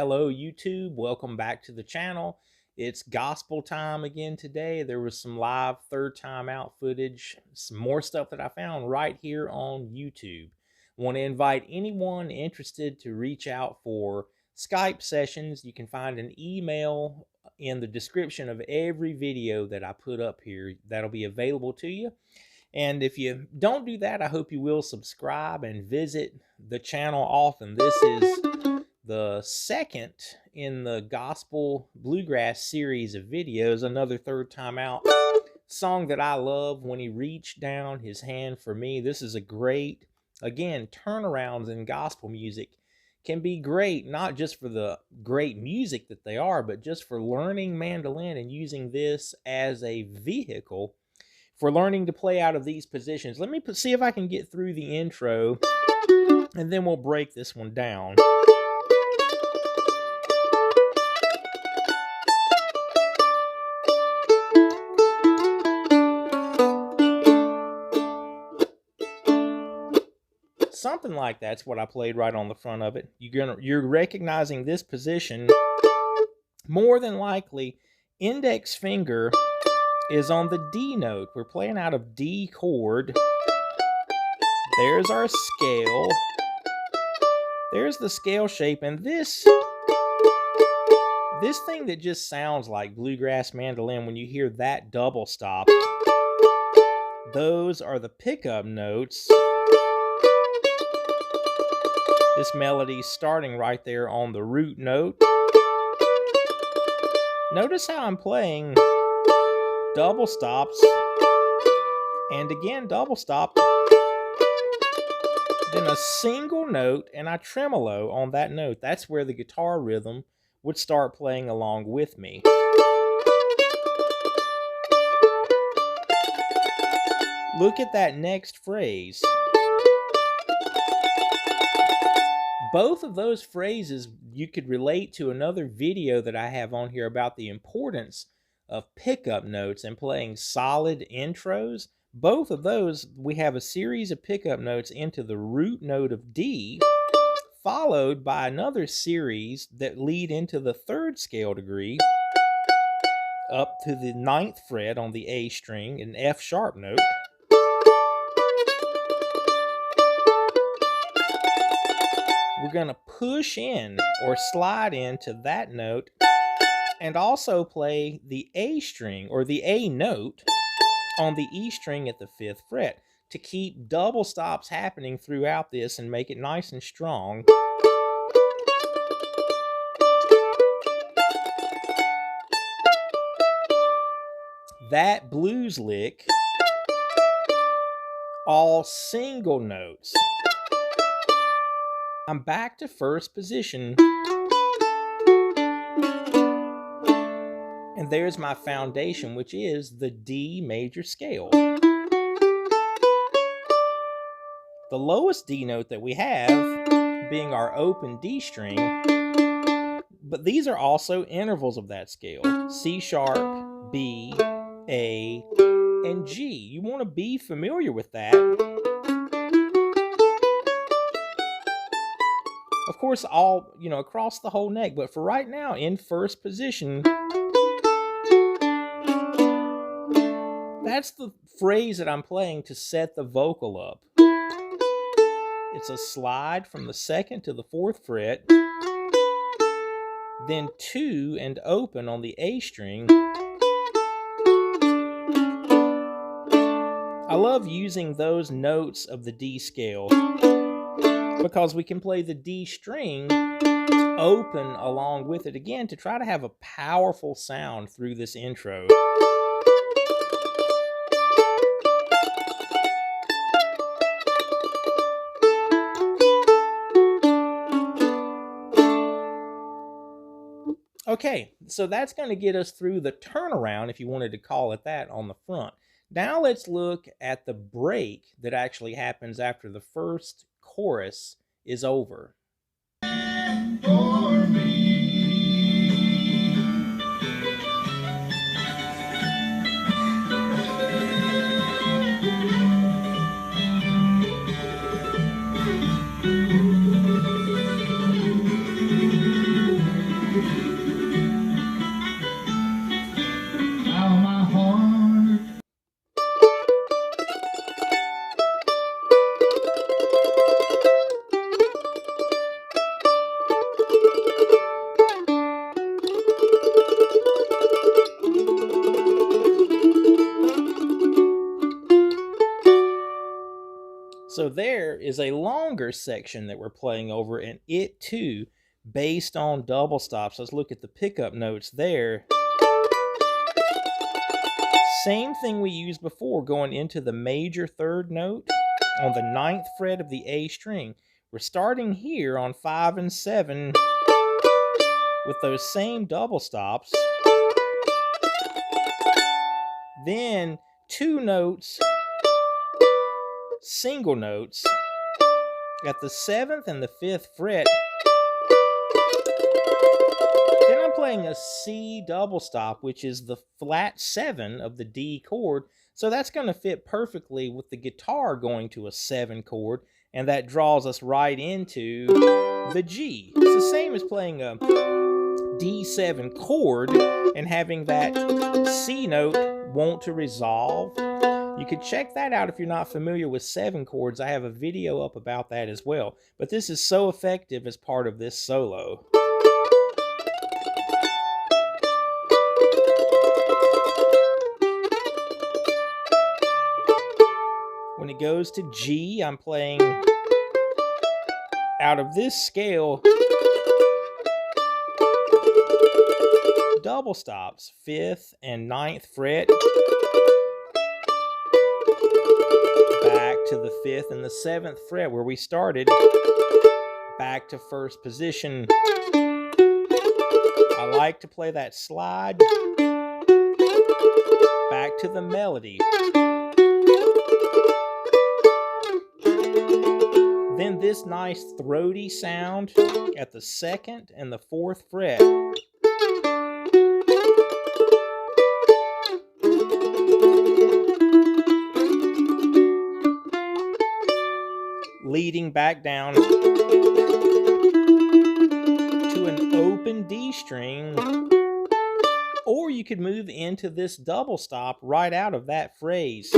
Hello YouTube, welcome back to the channel. It's gospel time again today. There was some live third time out footage, some more stuff that I found right here on YouTube. Want to invite anyone interested to reach out for Skype sessions. You can find an email in the description of every video that I put up here that'll be available to you. And if you don't do that, I hope you will subscribe and visit the channel often. This is the second in the gospel bluegrass series of videos, another third time out song that I love, When He Reached Down His Hand for Me. This is a great, again, turnarounds in gospel music can be great, not just for the great music that they are, but just for learning mandolin and using this as a vehicle for learning to play out of these positions. Let me see if I can get through the intro, and then we'll break this one down. Something like that's what I played right on the front of it. You're recognizing this position. More than likely, index finger is on the D note. We're playing out of D chord. There's our scale. There's the scale shape, and this thing that just sounds like bluegrass mandolin when you hear that double stop, those are the pickup notes. This melody's starting right there on the root note. Notice how I'm playing double stops, and again double stop, then a single note, and I tremolo on that note. That's where the guitar rhythm would start playing along with me. Look at that next phrase. Both of those phrases you could relate to another video that I have on here about the importance of pickup notes and playing solid intros. Both of those, we have a series of pickup notes into the root note of D, followed by another series that lead into the third scale degree up to the 9th fret on the A string, an F sharp note. We're going to push in or slide into that note and also play the A string or the A note on the E string at the 5th fret to keep double stops happening throughout this and make it nice and strong. That blues lick, all single notes. I'm back to first position, and there's my foundation, which is the D major scale. The lowest D note that we have being our open D string, but these are also intervals of that scale: C sharp, B, A, and G. You want to be familiar with that. Of course, all, across the whole neck, but for right now, in first position, that's the phrase that I'm playing to set the vocal up. It's a slide from the 2nd to the 4th fret, then 2 and open on the A string. I love using those notes of the D scale because we can play the D string open along with it again to try to have a powerful sound through this intro. Okay, so that's going to get us through the turnaround, if you wanted to call it that, on the front. Now let's look at the break that actually happens after the first chorus is over. For me. So there is a longer section that we're playing over, and it too based on double stops. Let's look at the pickup notes there. Same thing we used before, going into the major third note on the 9th fret of the A string. We're starting here on 5 and 7 with those same double stops. Then 2 notes, single notes at the 7th and the 5th fret. Then I'm playing a C double stop, which is the flat 7 of the D chord. So that's going to fit perfectly with the guitar going to a 7 chord, and that draws us right into the G. It's the same as playing a D7 chord and having that C note want to resolve. You could check that out if you're not familiar with 7 chords. I have a video up about that as well. But this is so effective as part of this solo. When it goes to G, I'm playing out of this scale double stops, 5th and 9th fret, back to the 5th and the 7th fret where we started, back to first position. I like to play that slide back to the melody. Then this nice throaty sound at the 2nd and the 4th fret. Leading back down to an open D string, or you could move into this double stop right out of that phrase.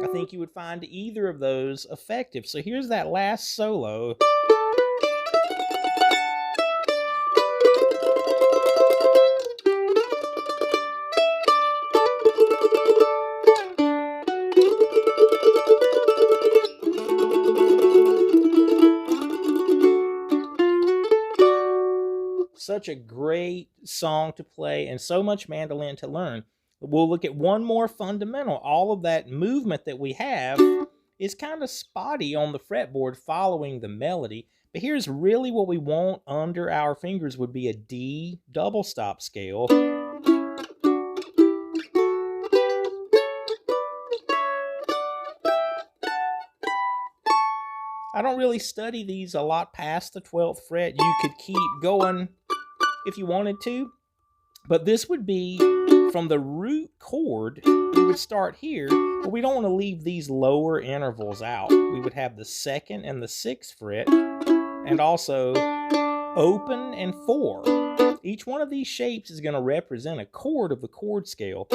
I think you would find either of those effective. So here's that last solo. Such a great song to play and so much mandolin to learn. We'll look at one more fundamental. All of that movement that we have is kind of spotty on the fretboard following the melody. But here's really what we want under our fingers would be a D double stop scale. I don't really study these a lot past the 12th fret. You could keep going if you wanted to, but this would be from the root chord. We would start here, but we don't want to leave these lower intervals out. We would have the 2nd and the 6th fret, and also open and 4. Each one of these shapes is going to represent a chord of the chord scale.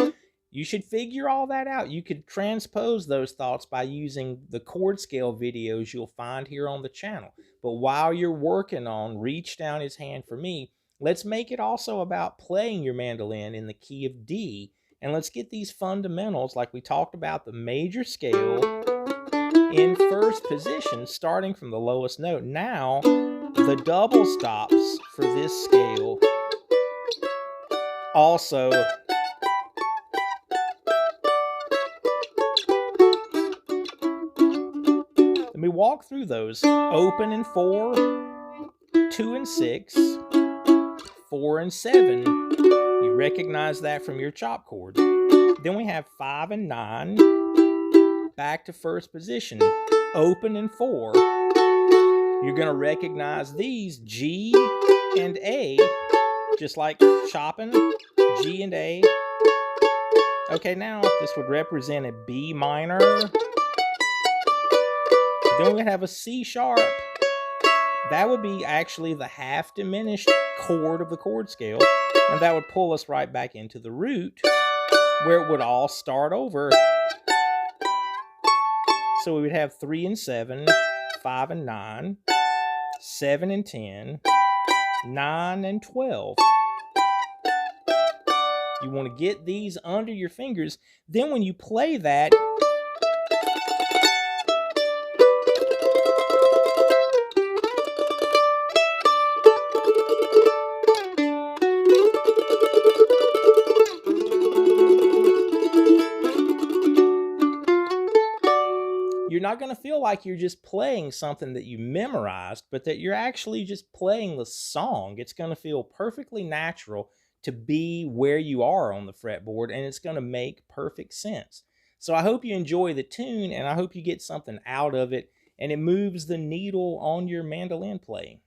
You should figure all that out. You could transpose those thoughts by using the chord scale videos you'll find here on the channel. But while you're working on Reach Down His Hand for Me, let's make it also about playing your mandolin in the key of D. And let's get these fundamentals, like we talked about the major scale, in first position, starting from the lowest note. Now, the double stops for this scale also. Let me walk through those. Open and 4, 2 and 6, 4 and 7. You recognize that from your chop chord. Then we have 5 and 9. Back to first position. Open and 4. You're going to recognize these G and A, just like chopping, G and A. Okay, now this would represent a B minor. Then we have a C sharp. That would be actually the half diminished chord of the chord scale. And that would pull us right back into the root, where it would all start over. So we would have 3 and 7, 5 and 9, 7 and 10, 9 and 12. You want to get these under your fingers. Then when you play that, you're not going to feel like you're just playing something that you memorized, but that you're actually just playing the song. It's going to feel perfectly natural to be where you are on the fretboard, and it's going to make perfect sense. So I hope you enjoy the tune, and I hope you get something out of it, and it moves the needle on your mandolin playing.